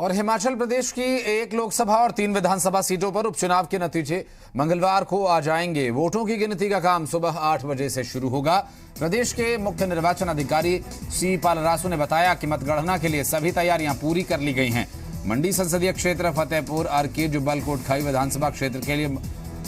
और हिमाचल प्रदेश की एक लोकसभा और 3 विधानसभा सीटों पर उपचुनाव के नतीजे मंगलवार को आ जाएंगे। वोटों की गिनती का काम सुबह 8 बजे से शुरू होगा। प्रदेश के मुख्य निर्वाचन अधिकारी सी पालरासु ने बताया कि मतगणना के लिए सभी तैयारियां पूरी कर ली गई हैं। मंडी संसदीय क्षेत्र, फतेहपुर अर्की, जुब्बल कोटखाई विधानसभा क्षेत्र के लिए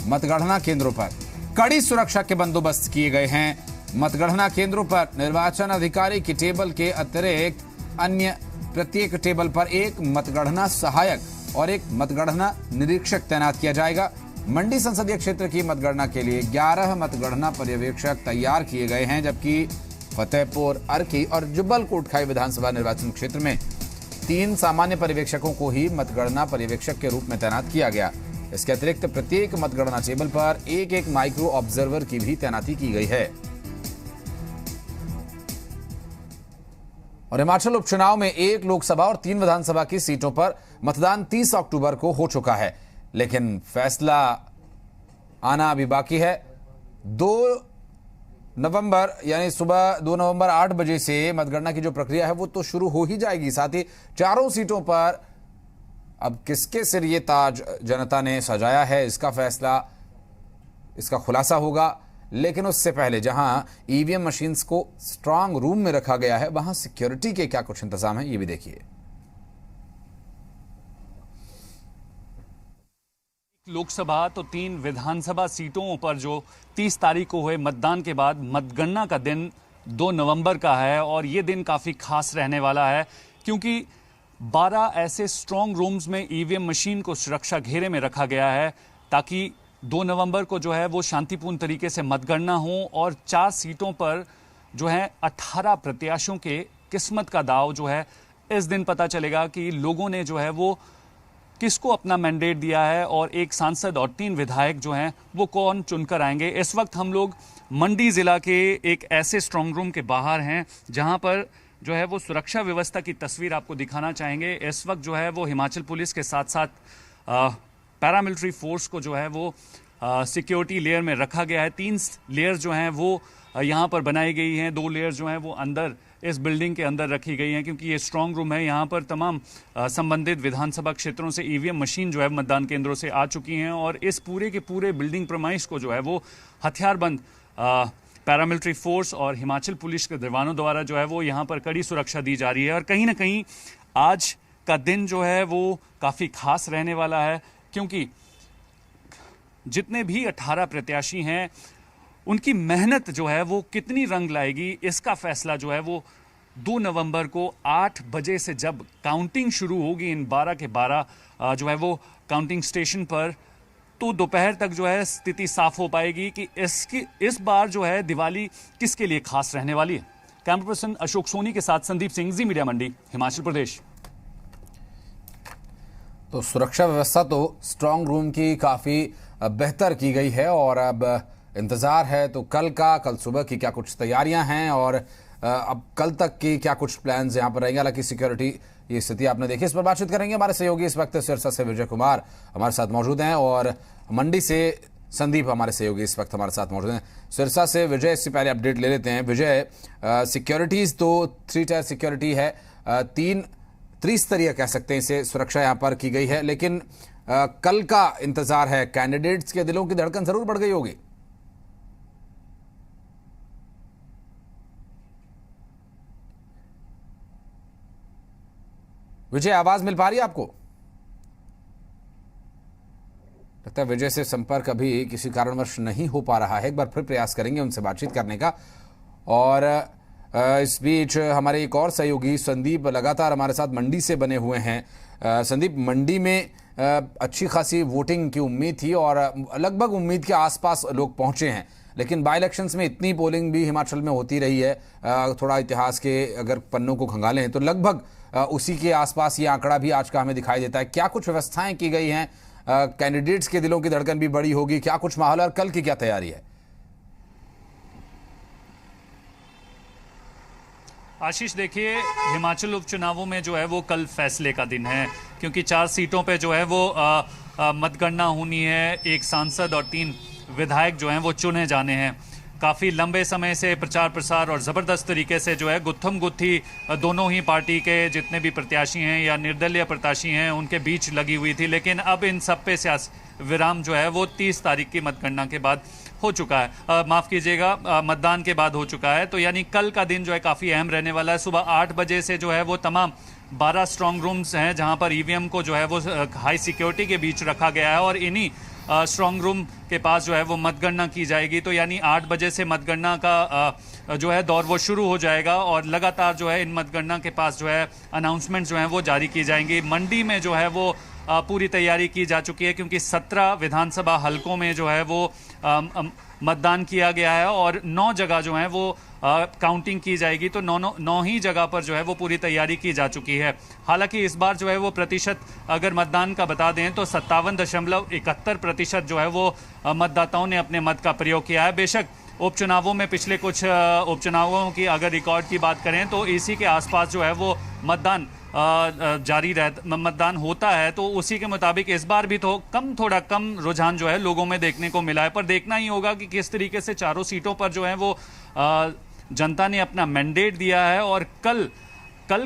मतगणना केंद्रों पर कड़ी सुरक्षा के बंदोबस्त किए गए हैं। मतगणना केंद्रों पर निर्वाचन अधिकारी की टेबल के अतिरिक्त अन्य प्रत्येक टेबल पर एक मतगणना सहायक और एक मतगणना निरीक्षक तैनात किया जाएगा। मंडी संसदीय क्षेत्र की मतगणना के लिए 11 मतगणना पर्यवेक्षक तैयार किए गए हैं, जबकि फतेहपुर अर्की और जुब्बल कोटखाई विधानसभा निर्वाचन क्षेत्र में 3 सामान्य पर्यवेक्षकों को ही मतगणना पर्यवेक्षक के रूप में तैनात किया गया। इसके अतिरिक्त प्रत्येक मतगणना टेबल पर एक माइक्रो ऑब्जर्वर की भी तैनाती की गई है। और हिमाचल उपचुनाव में 1 लोकसभा और 3 विधानसभा की सीटों पर मतदान 30 अक्टूबर को हो चुका है, लेकिन फैसला आना अभी बाकी है। 2 नवंबर यानी सुबह 2 नवंबर 8 बजे से मतगणना की जो प्रक्रिया है वो तो शुरू हो ही जाएगी। साथ ही चारों सीटों पर अब किसके सिर ये ताज जनता ने सजाया है, इसका फैसला, इसका खुलासा होगा। लेकिन उससे पहले जहां ईवीएम मशीन्स को स्ट्रांग रूम में रखा गया है, वहां सिक्योरिटी के क्या कुछ इंतजाम है, ये भी देखिए। लोकसभा तो 3 विधानसभा सीटों पर जो 30 तारीख को हुए मतदान के बाद मतगणना का दिन 2 नवंबर का है। और ये दिन काफ़ी खास रहने वाला है, क्योंकि 12 ऐसे स्ट्रांग रूम्स में ईवीएम मशीन को सुरक्षा घेरे में रखा गया है, ताकि 2 नवंबर को जो है वो शांतिपूर्ण तरीके से मतगणना हो। और 4 सीटों पर जो है 18 प्रत्याशियों के किस्मत का दाव जो है इस दिन पता चलेगा कि लोगों ने जो है वो किसको अपना मैंडेट दिया है और एक सांसद और 3 विधायक जो हैं वो कौन चुनकर आएंगे। इस वक्त हम लोग मंडी जिला के एक ऐसे स्ट्रांग रूम के बाहर हैं, जहां पर जो है वो सुरक्षा व्यवस्था की तस्वीर आपको दिखाना चाहेंगे। इस वक्त जो है वो हिमाचल पुलिस के साथ साथ पैरामिलिट्री फोर्स को जो है वो सिक्योरिटी लेयर में रखा गया है। 3 लेयर जो हैं वो यहाँ पर बनाई गई हैं। 2 लेयर जो हैं वो अंदर इस बिल्डिंग के अंदर रखी गई हैं, क्योंकि ये स्ट्रांग रूम है। यहाँ पर तमाम संबंधित विधानसभा क्षेत्रों से ईवीएम मशीन जो है मतदान केंद्रों से आ चुकी हैं। और इस पूरे के पूरे बिल्डिंग प्रमाइस को जो है वो हथियारबंद पैरामिलिट्री फोर्स और हिमाचल पुलिस के जवानों द्वारा जो है वो यहाँ पर कड़ी सुरक्षा दी जा रही है। और कहीं ना कहीं आज का दिन जो है वो काफ़ी खास रहने वाला है, क्योंकि जितने भी 18 प्रत्याशी हैं उनकी मेहनत जो है वो कितनी रंग लाएगी, इसका फैसला जो है वो 2 नवंबर को 8 बजे से जब काउंटिंग शुरू होगी इन 12 के 12 जो है वो काउंटिंग स्टेशन पर, तो दोपहर तक जो है स्थिति साफ हो पाएगी कि इस बार जो है दिवाली किसके लिए खास रहने वाली है। कैमरा पर्सन अशोक सोनी के साथ संदीप सिंह, जी मीडिया मंडी, हिमाचल प्रदेश। तो सुरक्षा व्यवस्था तो स्ट्रांग रूम की काफी बेहतर की गई है और अब इंतजार है तो कल सुबह की क्या कुछ तैयारियां हैं और अब कल तक की क्या कुछ प्लान्स यहां पर रहेंगे। हालांकि सिक्योरिटी ये स्थिति आपने देखी, इस पर बातचीत करेंगे। हमारे सहयोगी इस वक्त सिरसा से विजय कुमार हमारे साथ मौजूद हैं और मंडी से संदीप हमारे सहयोगी इस वक्त हमारे साथ मौजूद हैं। सिरसा से विजय, इससे पहले अपडेट ले लेते हैं। विजय, सिक्योरिटीज तो 3 टायर सिक्योरिटी है, 3 त्रिस्तरीय कह सकते हैं इसे, सुरक्षा यहां पर की गई है, लेकिन कल का इंतजार है। कैंडिडेट्स के दिलों की धड़कन जरूर बढ़ गई होगी। विजय, आवाज मिल पा रही है आपको? लगता है विजय से संपर्क अभी किसी कारणवश नहीं हो पा रहा है। एक बार फिर प्रयास करेंगे उनसे बातचीत करने का। और इस बीच हमारे एक और सहयोगी संदीप लगातार हमारे साथ मंडी से बने हुए हैं। संदीप, मंडी में अच्छी खासी वोटिंग की उम्मीद थी और लगभग उम्मीद के आसपास लोग पहुंचे हैं, लेकिन बाई इलेक्शंस में इतनी पोलिंग भी हिमाचल में होती रही है। थोड़ा इतिहास के अगर पन्नों को खंगालें तो लगभग उसी के आसपास ये आंकड़ा भी आज का हमें दिखाई देता है। क्या कुछ व्यवस्थाएं की गई हैं? कैंडिडेट्स के दिलों की धड़कन भी बड़ी होगी, क्या कुछ माहौल है और कल की क्या तैयारी है? आशीष, देखिए, हिमाचल उपचुनावों में जो है वो कल फैसले का दिन है, क्योंकि 4 सीटों पे जो है वो मतगणना होनी है। एक सांसद और 3 विधायक जो हैं वो चुने जाने हैं। काफी लंबे समय से प्रचार प्रसार और जबरदस्त तरीके से जो है गुत्थम गुत्थी दोनों ही पार्टी के जितने भी प्रत्याशी हैं या निर्दलीय प्रत्याशी हैं उनके बीच लगी हुई थी, लेकिन अब इन सब पे विराम जो है वो 30 तारीख की मतगणना के बाद हो चुका है, माफ कीजिएगा मतदान के बाद हो चुका है। तो यानी कल का दिन जो है काफी अहम रहने वाला है। सुबह 8 बजे से जो है वो तमाम 12 स्ट्रांग रूम्स हैं जहां पर ईवीएम को जो है वो हाई सिक्योरिटी के बीच रखा गया है और इन्हीं स्ट्रांग रूम के पास जो है वो मतगणना की जाएगी। तो यानी 8 बजे से मतगणना का जो है दौर वो शुरू हो जाएगा और लगातार जो है इन मतगणना के पास जो है अनाउंसमेंट जो है वो जारी की जाएंगी। मंडी में जो है वो पूरी तैयारी की जा चुकी है क्योंकि 17 विधानसभा हलकों में जो है वो मतदान किया गया है और 9 जगह जो है वो काउंटिंग की जाएगी। तो 9 ही जगह पर जो है वो पूरी तैयारी की जा चुकी है। हालांकि इस बार जो है वो प्रतिशत अगर मतदान का बता दें तो 57.71% जो है वो मतदाताओं ने अपने मत का प्रयोग किया है। बेशक उपचुनावों में पिछले कुछ उपचुनावों की अगर रिकॉर्ड की बात करें तो इसी के आसपास जो है वो मतदान मतदान होता है, तो उसी के मुताबिक इस बार भी तो थोड़ा कम रुझान जो है लोगों में देखने को मिला है। पर देखना ही होगा कि किस तरीके से चारों सीटों पर जो है वो जनता ने अपना मैंडेट दिया है और कल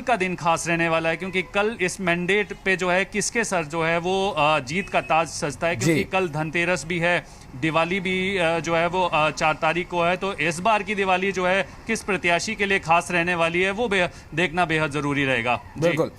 का दिन खास रहने वाला है क्योंकि कल इस मैंडेट पे जो है किसके सर जो है वो जीत का ताज सजता है क्योंकि कल धनतेरस भी है, दिवाली भी जो है वो 4 तारीख को है। तो इस बार की दिवाली जो है किस प्रत्याशी के लिए खास रहने वाली है वो देखना बेहद जरूरी रहेगा। बिल्कुल।